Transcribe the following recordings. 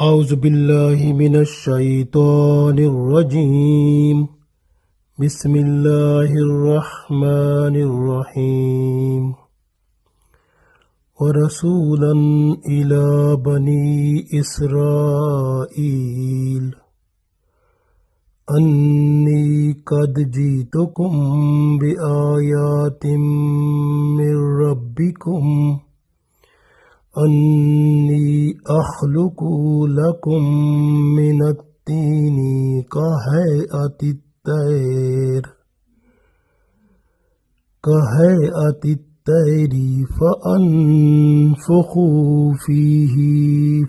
أعوذ بالله من الشيطان الرجيم بسم الله الرحمن الرحيم ورسولا إلى بني إسرائيل أني قد جئتكم بآيات من ربكم أني أخلق لكم من الطين كهيئة الطير فأنفخ فيه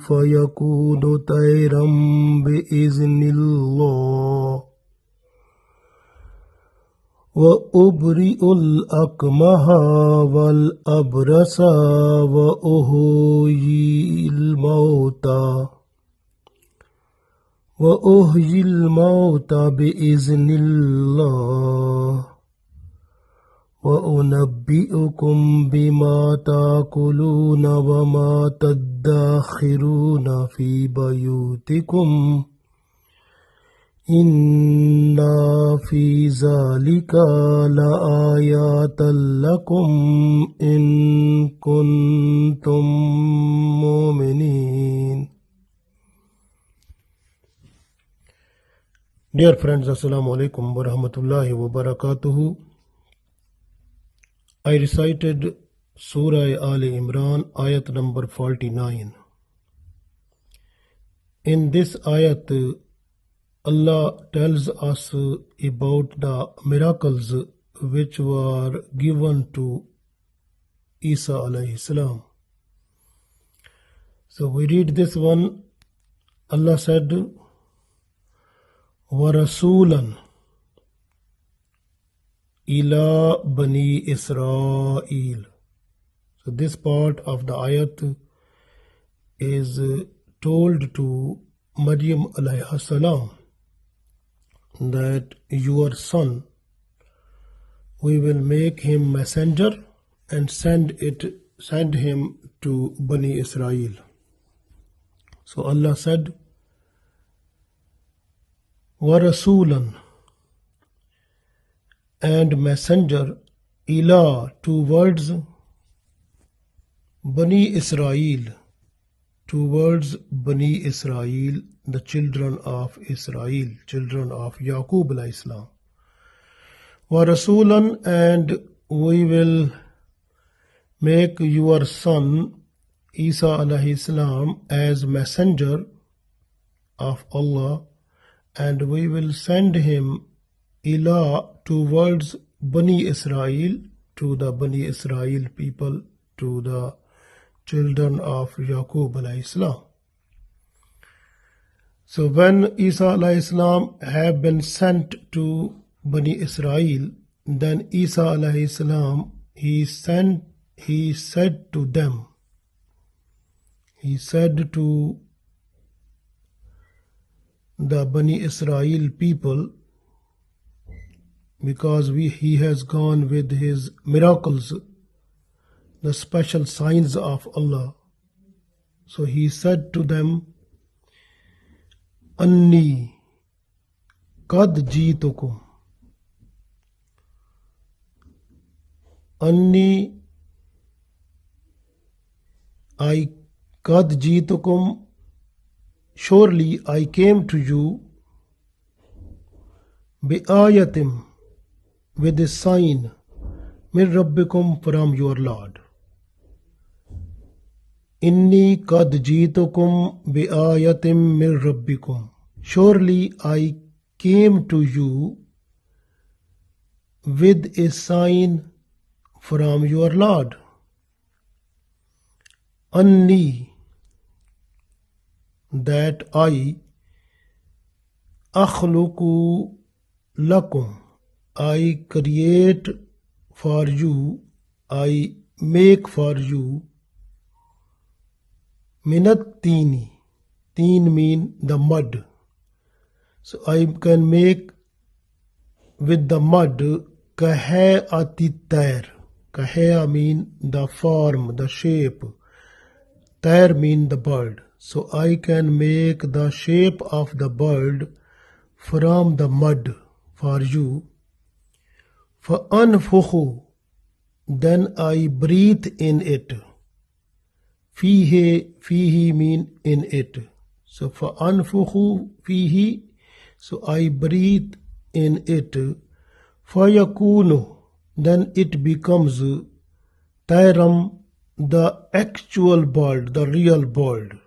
فيكون طيرا بإذن الله وأبرئ الأكمه والأبرص وأحيي الموتى بإذن الله وأنبئكم بما تأكلون وما تدخرون في بيوتكم إن في ذلك لآيات لكم إن كنتم مؤمنين. Dear friends, Assalamu alaikum wa rahmatullahi wa barakatuhu. I recited Surah Aal-i-Imraan Ayat number 49. In this ayat, Allah tells us about the miracles which were given to Isa alayhi salam. So we read this one. Allah said, وَرَسُولًا إِلَى بَنِي إِسْرَائِيل. So this part of the ayat is told to Maryam alayhi salam that your son, we will make him messenger and send him to Bani Israel. So Allah said, وَرَسُولًا, and messenger, ila, towards Bani Israel, towards Bani Israel, the children of Israel, children of Yaqub alayhi salam. Wa Rasulan, and we will make your son Isa alayhi salam as messenger of Allah, and we will send him ila, towards Bani Israel, to the Bani Israel people, to the children of Yaqub alayhi salam. So when Isa alayhi salam have been sent to Bani Israel, then Isa alayhi salam, he said to them, he said to the Bani Israel people, because he has gone with his miracles, the special signs of Allah. So he said to them, Anni qad jitukum. Anni, I qad jitukum, surely I came to you, bi ayatim, with a sign, min rabbikum, from your Lord. Inni qad jitukum bi ayatim min rabbikum. Surely I came to you with a sign from your Lord. Anni, that I, akhluqu lakum, I create for you, I make for you, minat teeni, teen mean the mud. So I can make with the mud kahayati tair. Kahaya mean the form, the shape. Tair mean the bird. so I can make the shape of the bird from the mud for you. فَأَنْفُخُ, then I breathe in it. فِيهِ mean in it. So فَأَنْفُخُ فِيهِ, so I breathe in it. فَيَكُونُ, then it becomes طَيْرًا, the actual bird, the real bird.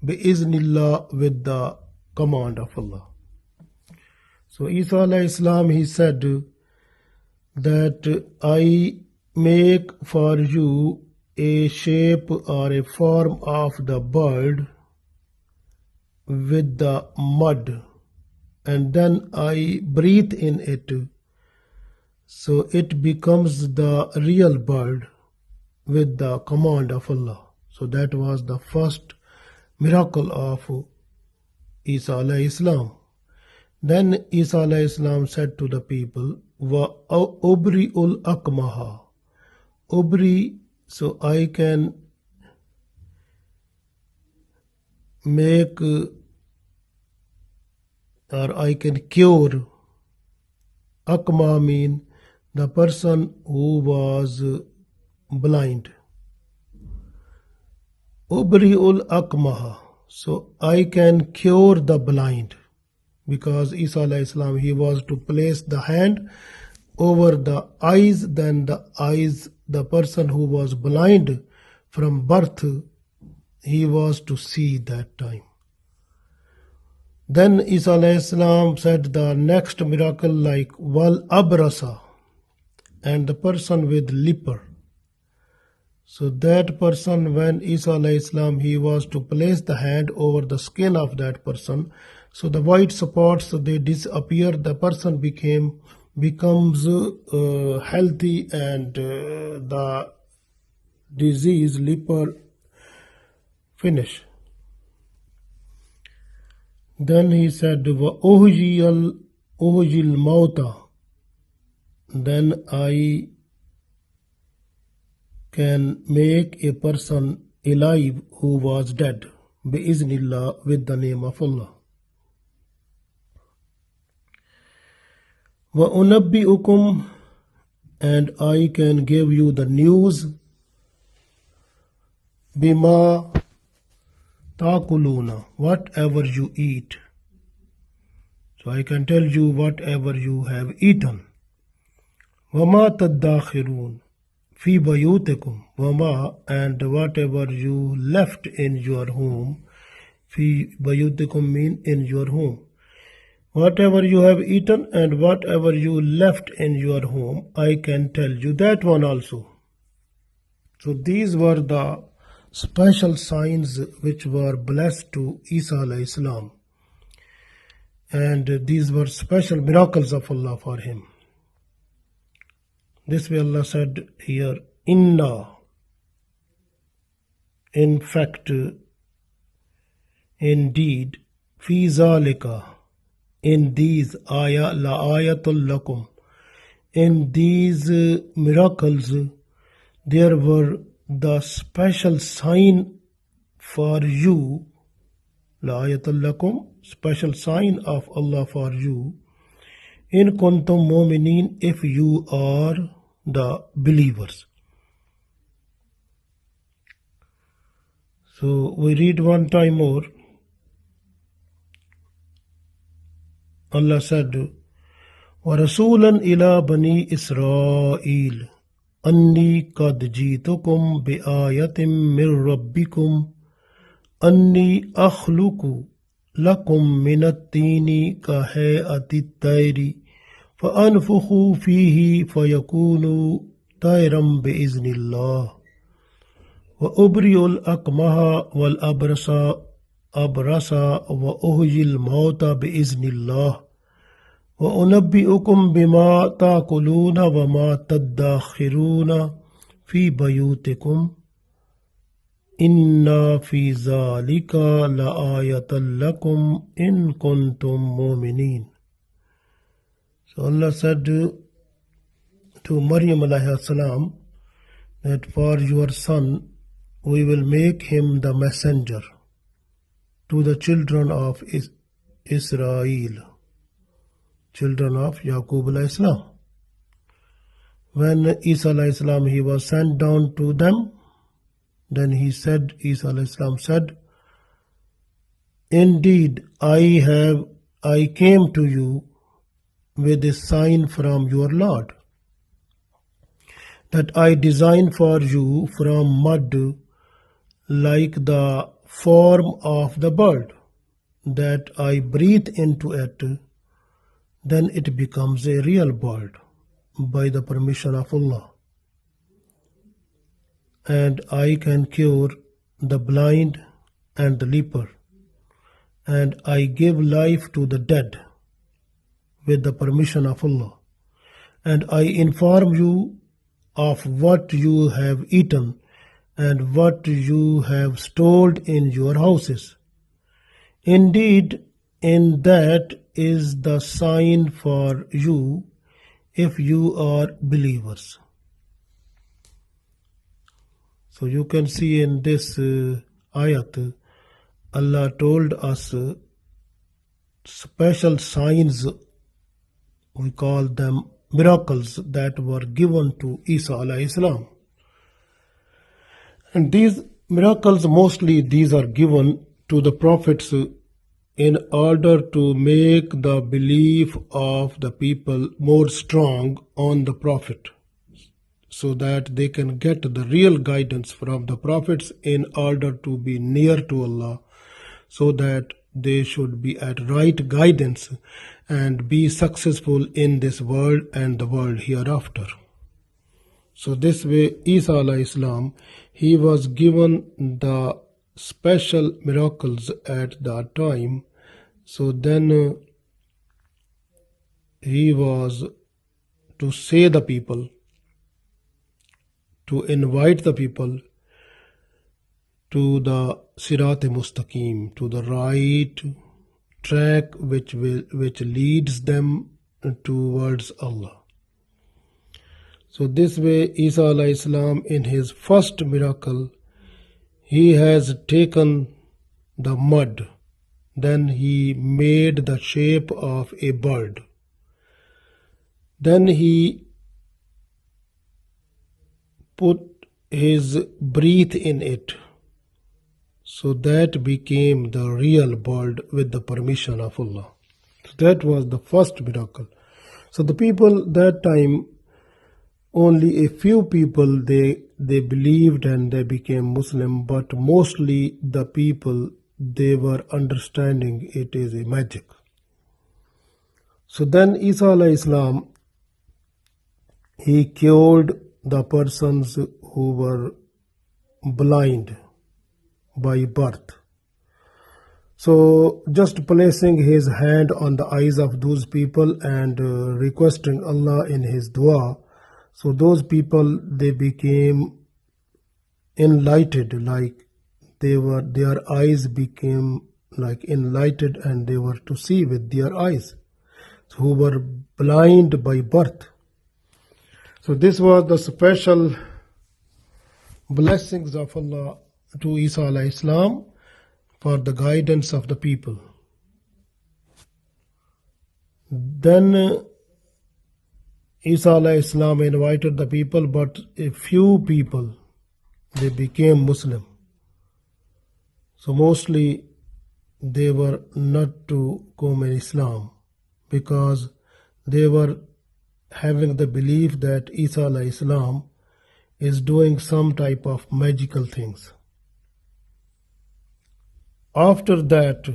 بِإِذْنِ, with the command of Allah. So Isa alayhi salam, he said that I make for you a shape or a form of the bird with the mud, and then I breathe in it, so it becomes the real bird with the command of Allah. So that was the first miracle of Isa alayhi salam. Then Isa alayhi salam said to the people, wa ubri'ul akmaha, ubri, so I can make or I can cure. Akma mean the person who was blind. Ubri'ul akmaha, so I can cure the blind, because Isa alayhi salam, he was to place the hand over the eyes, then the eyes, the person who was blind from birth, he was to see that time. Then Isa alayhi salam said the next miracle like wal abrasa, and the person with leper. So that person, when Isa alayhi salam, he was to place the hand over the skin of that person, so the white spots, they disappear, the person becomes healthy, and the disease, leper, finish. Then he said, wa uhjil mauta, then I can make a person alive who was dead, bi'iznillah, with the name of Allah. Wa unabbi'ukum, and I can give you the news, bima taakuluna, whatever you eat. So I can tell you whatever you have eaten. Wama tadakhirun fi bayutikum, wama, and whatever you left in your home. Fi bayutikum mean in your home. Whatever you have eaten and whatever you left in your home, I can tell you that one also. So these were the special signs which were blessed to Isa alayhi salam, and these were special miracles of Allah for him. This way Allah said here, inna, in fact, indeed, fi zalika, in these, ayah la ayatul lakum, in these miracles, there were the special sign for you, la ayatul lakum, special sign of Allah for you, in kuntum mu'minin, if you are the believers. So we read one time more. Allah said, وَرَسُولًا إِلَى بَنِي إِسْرَائِيلَ أَنِّي قَدْ جِئْتُكُمْ بِآيَةٍ مِّن رَبِّكُمْ أَنِّي أَخْلُقُ لَكُم مِّنَ الطِّينِ كَهَيْئَةِ الطَّيْرِ فَأَنفُخُ فِيهِ فَيَكُونُ طَيْرًا بِإِذْنِ اللَّهِ وَأُبْرِئُ الْأَكْمَهَ وَالْأَبْرَصَ وَأُحْيِي الْمَوْتَى بِإِذْنِ اللَّهِ وَأُنَبِّئُكُم بِمَا تَأْكُلُونَ وَمَا تَدَّخِرُونَ فِي بَيُوتِكُمْ إِنَّ فِي ذَلِكَ لَآيَةً لَكُمْ إِن كُنتُم مُؤْمِنِينَ. So Allah said to Maryam alayhi salam that for your son we will make him the messenger. to the children of Israel, children of Yaqub alayhi salam. When Isa alayhi salam, he was sent down to them, then Isa alayhi salam said, indeed, I came to you with a sign from your Lord, that I designed for you from mud like the form of the bird, that I breathe into it, then it becomes a real bird by the permission of Allah. And I can cure the blind and the leper, and I give life to the dead with the permission of Allah. And I inform you of what you have eaten and what you have stored in your houses. Indeed, in that is the sign for you if you are believers. So you can see in this ayat, Allah told us special signs, we call them miracles, that were given to Isa alayhi salam. And these miracles, mostly these are given to the prophets in order to make the belief of the people more strong on the prophet, so that they can get the real guidance from the prophets in order to be near to Allah, so that they should be at right guidance and be successful in this world and the world hereafter. So this way, Isa alayhi salam, he was given the special miracles at that time. So then he was to say the people, to invite the people to the Sirat-e-Mustaqim, to the right track which leads them towards Allah. So this way, Isa alayhi salam, in his first miracle, he has taken the mud, then he made the shape of a bird. Then he put his breath in it, so that became the real bird with the permission of Allah. So that was the first miracle. So the people that time, only a few people they believed and they became Muslim, but mostly the people, they were understanding it is a magic. So then Isa alayhi salam, he cured the persons who were blind by birth. So just placing his hand on the eyes of those people and requesting Allah in his dua, so those people, they became enlightened, like their eyes became like enlightened, and they were to see with their eyes, who were blind by birth. So this was the special blessings of Allah to Isa alayhi salam for the guidance of the people. Then Isa alayhi salam invited the people, but a few people, they became Muslim. So mostly they were not to come in Islam, because they were having the belief that Isa alayhi salam is doing some type of magical things. After that,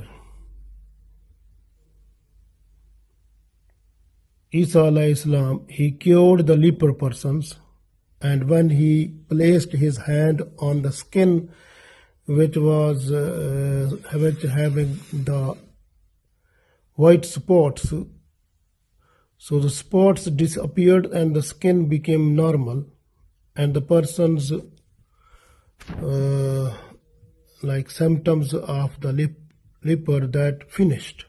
Isa alayhi salam, he cured the leper persons, and when he placed his hand on the skin which was having the white spots, so the spots disappeared and the skin became normal, and the person's like symptoms of the leper that finished.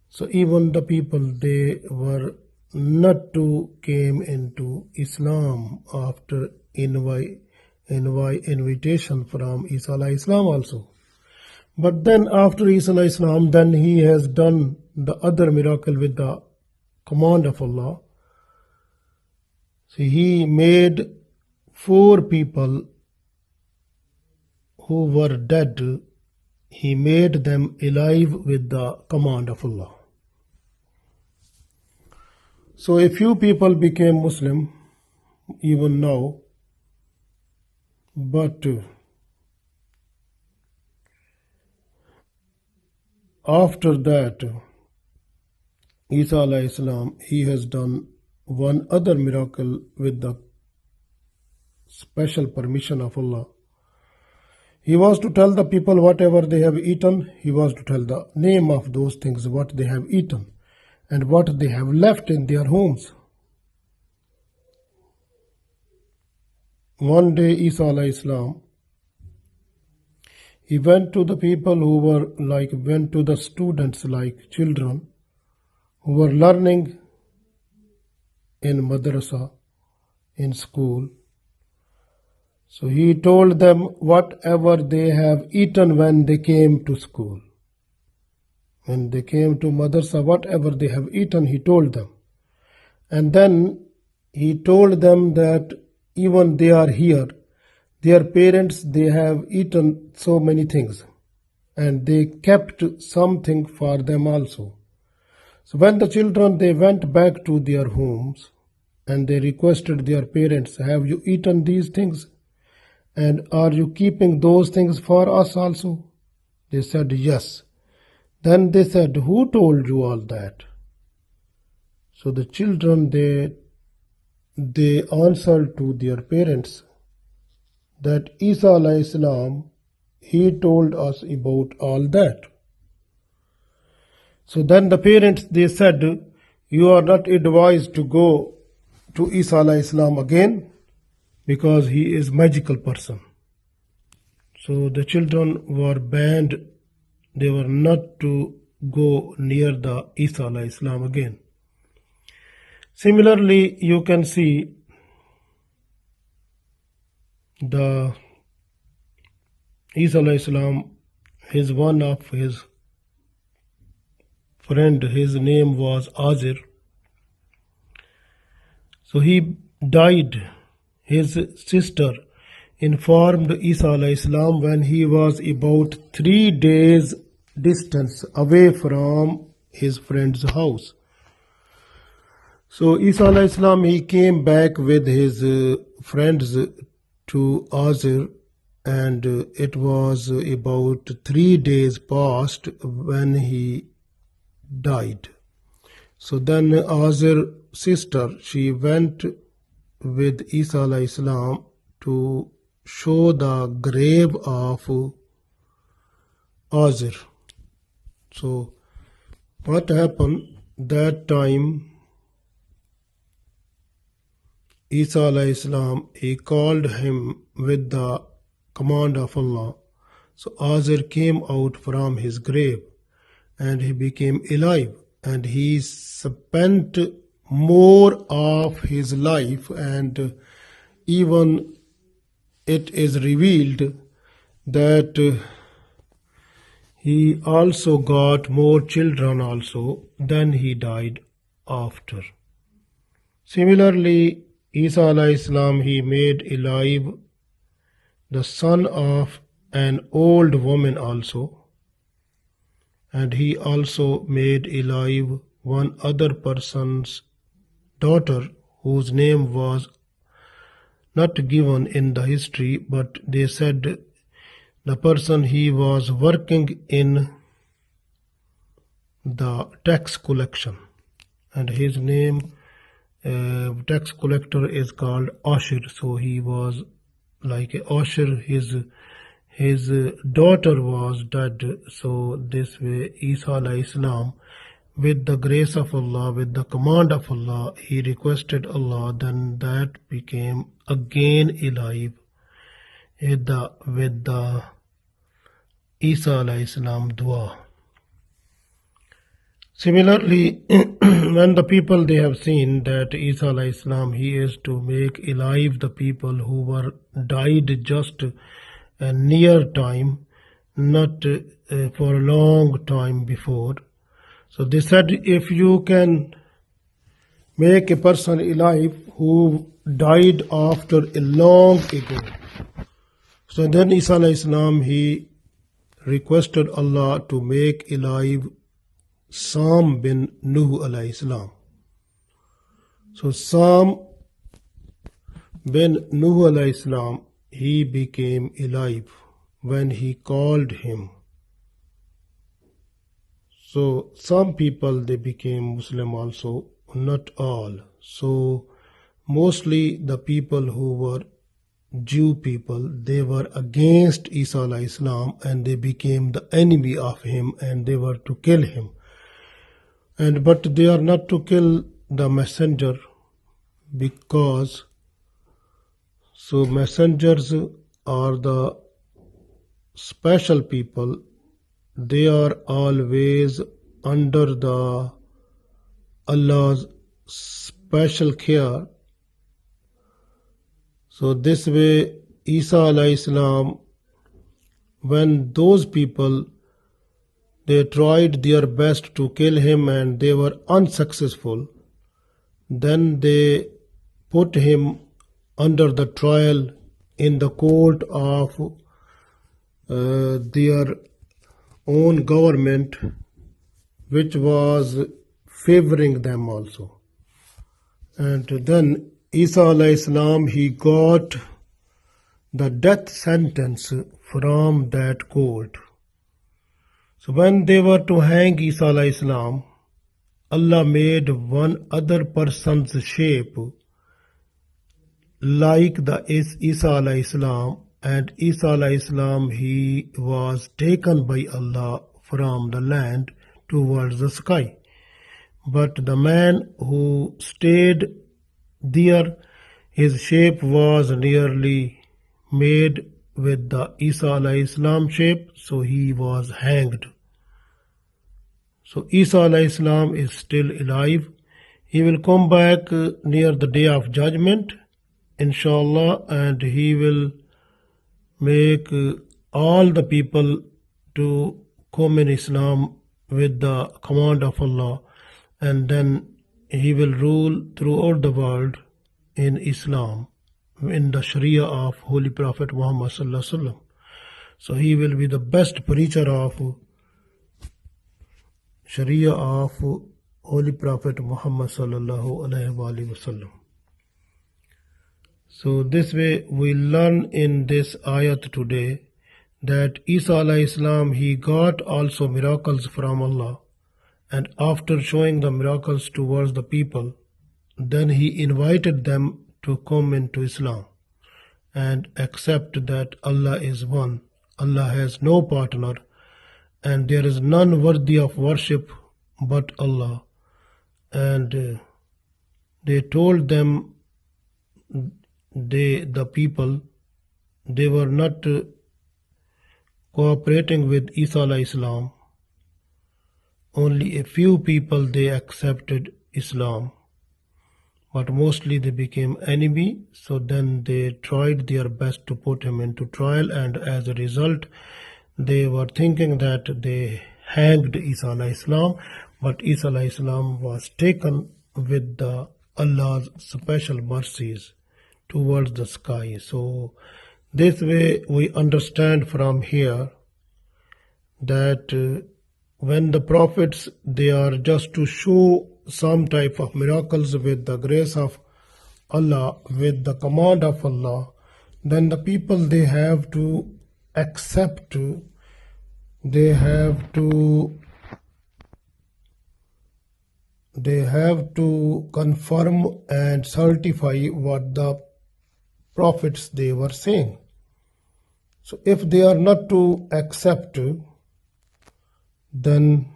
So even the people, they were not to came into Islam after invitation from Isa alayhi salam also, But then after Isa alayhi salam, then he has done the other miracle with the command of Allah. So he made 4 people who were dead, he made them alive with the command of Allah. So a few people became Muslim even now, but after that, Isa alayhi salam, he has done one other miracle with the special permission of Allah. He was to tell the people whatever they have eaten, he was to tell the name of those things, what they have eaten, and what they have left in their homes. One day Isa alayhi salam, he went to the people who were went to the students like children who were learning in madrasa, in school. So he told them whatever they have eaten when they came to school. When they came to madrasa, whatever they have eaten, he told them. And then he told them that even they are here, their parents, they have eaten so many things, and they kept something for them also. So when the children, they went back to their homes, and they requested their parents, have you eaten these things? And are you keeping those things for us also? They said, yes. Then they said, who told you all that? So the children, they answered to their parents that Isa alayhi salam, he told us about all that. So then the parents, they said, you are not advised to go to Isa alayhi salam again, because he is magical person. So the children were banned, they were not to go near the Isa alayhi salam again. Similarly, you can see the Isa alayhi salam, one of his friend, his name was Azir. So he died. His sister informed Isa alayhi salam when he was about 3 days distance away from his friend's house. So Isa alayhi salam, he came back with his friends to Azir, and it was about 3 days past when he died. So then Azir's sister, she went with Isa alayhi salam to show the grave of Azir. So what happened that time, Isa alayhi salam, he called him with the command of Allah. So Azir came out from his grave and he became alive, and he spent more of his life, and even it is revealed that he also got more children also than he died after. Similarly, Isa alayhi salam, he made alive the son of an old woman also, and he also made alive one other person's daughter whose name was not given in the history, but they said the person, he was working in the tax collection, and his name, tax collector, is called Ashir. So he was like a Ashir, his daughter was dead. So this way Isa alayhi salam, with the grace of Allah, with the command of Allah, he requested Allah, then that became again alive with the Isa alayhi salam dua. Similarly, when the people, they have seen that Isa alayhi salam, he is to make alive the people who were died just a near time, not for a long time before. So they said, if you can make a person alive who died after a long ago. So then Isa alayhi salam, he requested Allah to make alive Sam bin Nuh alayhi salam. So Sam bin Nuh alayhi salam, he became alive when he called him. So some people, they became Muslim also, not all. So mostly the people who were Jew people, they were against Isa alayhi salam and they became the enemy of him and they were to kill him. But they are not to kill the messenger, because so messengers are the special people. They are always under the Allah's special care. So this way, Isa alayhi salam, when those people, they tried their best to kill him and they were unsuccessful, then they put him under the trial in the court of their own government, which was favoring them also. And then Isa alayhi salam, he got the death sentence from that court. So when they were to hang Isa alayhi salam, Allah made one other person's shape like the Isa alayhi salam, and Isa alayhi salam, he was taken by Allah from the land towards the sky. But the man who stayed there, his shape was nearly made with the Isa alayhi salam shape, so he was hanged. So Isa alayhi salam is still alive. He will come back near the day of judgment, inshallah, and he will make all the people to come in Islam with the command of Allah, and then he will rule throughout the world in Islam, in the Sharia of Holy Prophet Muhammad sallallahu alaihi wasallam. So he will be the best preacher of Sharia of Holy Prophet Muhammad sallallahu alaihi wasallam. So this way we learn in this ayat today that Isa alayhi salam, he got also miracles from Allah, and after showing the miracles towards the people, then he invited them to come into Islam and accept that Allah is one, Allah has no partner, and there is none worthy of worship but Allah. And they told them, the people, they were not cooperating with Isa alayhi salam. Only a few people, they accepted Islam, but mostly they became enemy. So then they tried their best to put him into trial, and as a result, they were thinking that they hanged Isa alayhi salam, but Isa alayhi salam was taken with the Allah's special mercies towards the sky. So this way we understand from here that when the prophets, they are just to show some type of miracles with the grace of Allah, with the command of Allah, then the people, they have to accept, they have to confirm and certify what the prophets, they were saying. So if they are not to accept, then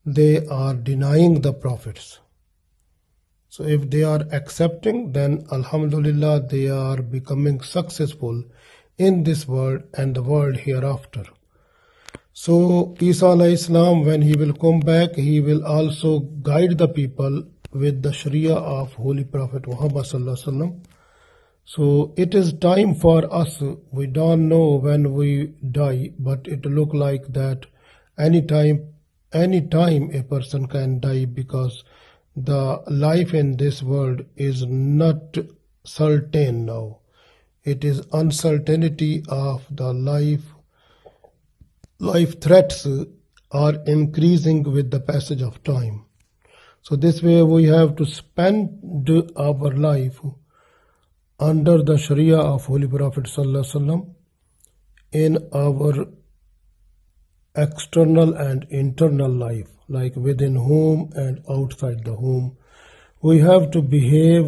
they are denying the prophets. So if they are accepting, then alhamdulillah, they are becoming successful in this world and the world hereafter. So Isa alayhi salam, when he will come back, he will also guide the people with the Sharia of Holy Prophet Muhammad sallallahu alaihi wasallam. So it is time for us. We don't know when we die, but it look like that anytime a person can die, because the life in this world is not certain now. It is uncertainty of the life threats are increasing with the passage of time. So this way we have to spend our life under the Sharia of Holy Prophet Sallallahu Alaihi Wasallam in our external and internal life, like within home and outside the home. We have to behave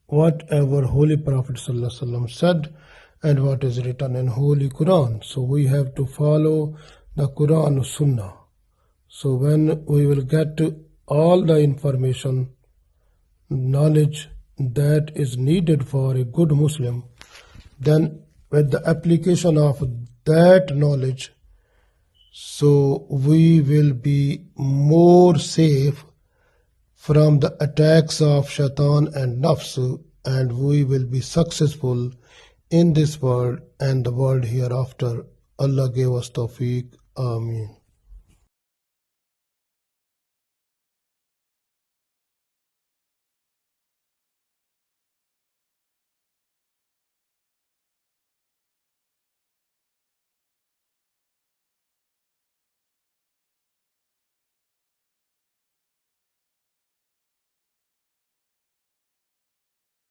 whatever Holy Prophet Sallallahu Alaihi Wasallam said and what is written in Holy Quran. So we have to follow the Quran Sunnah. So when we will get all the information, knowledge that is needed for a good Muslim, then with the application of that knowledge, so we will be more safe from the attacks of shaitan and nafs, and we will be successful in this world and the world hereafter. Allah gave us tawfiq. Ameen.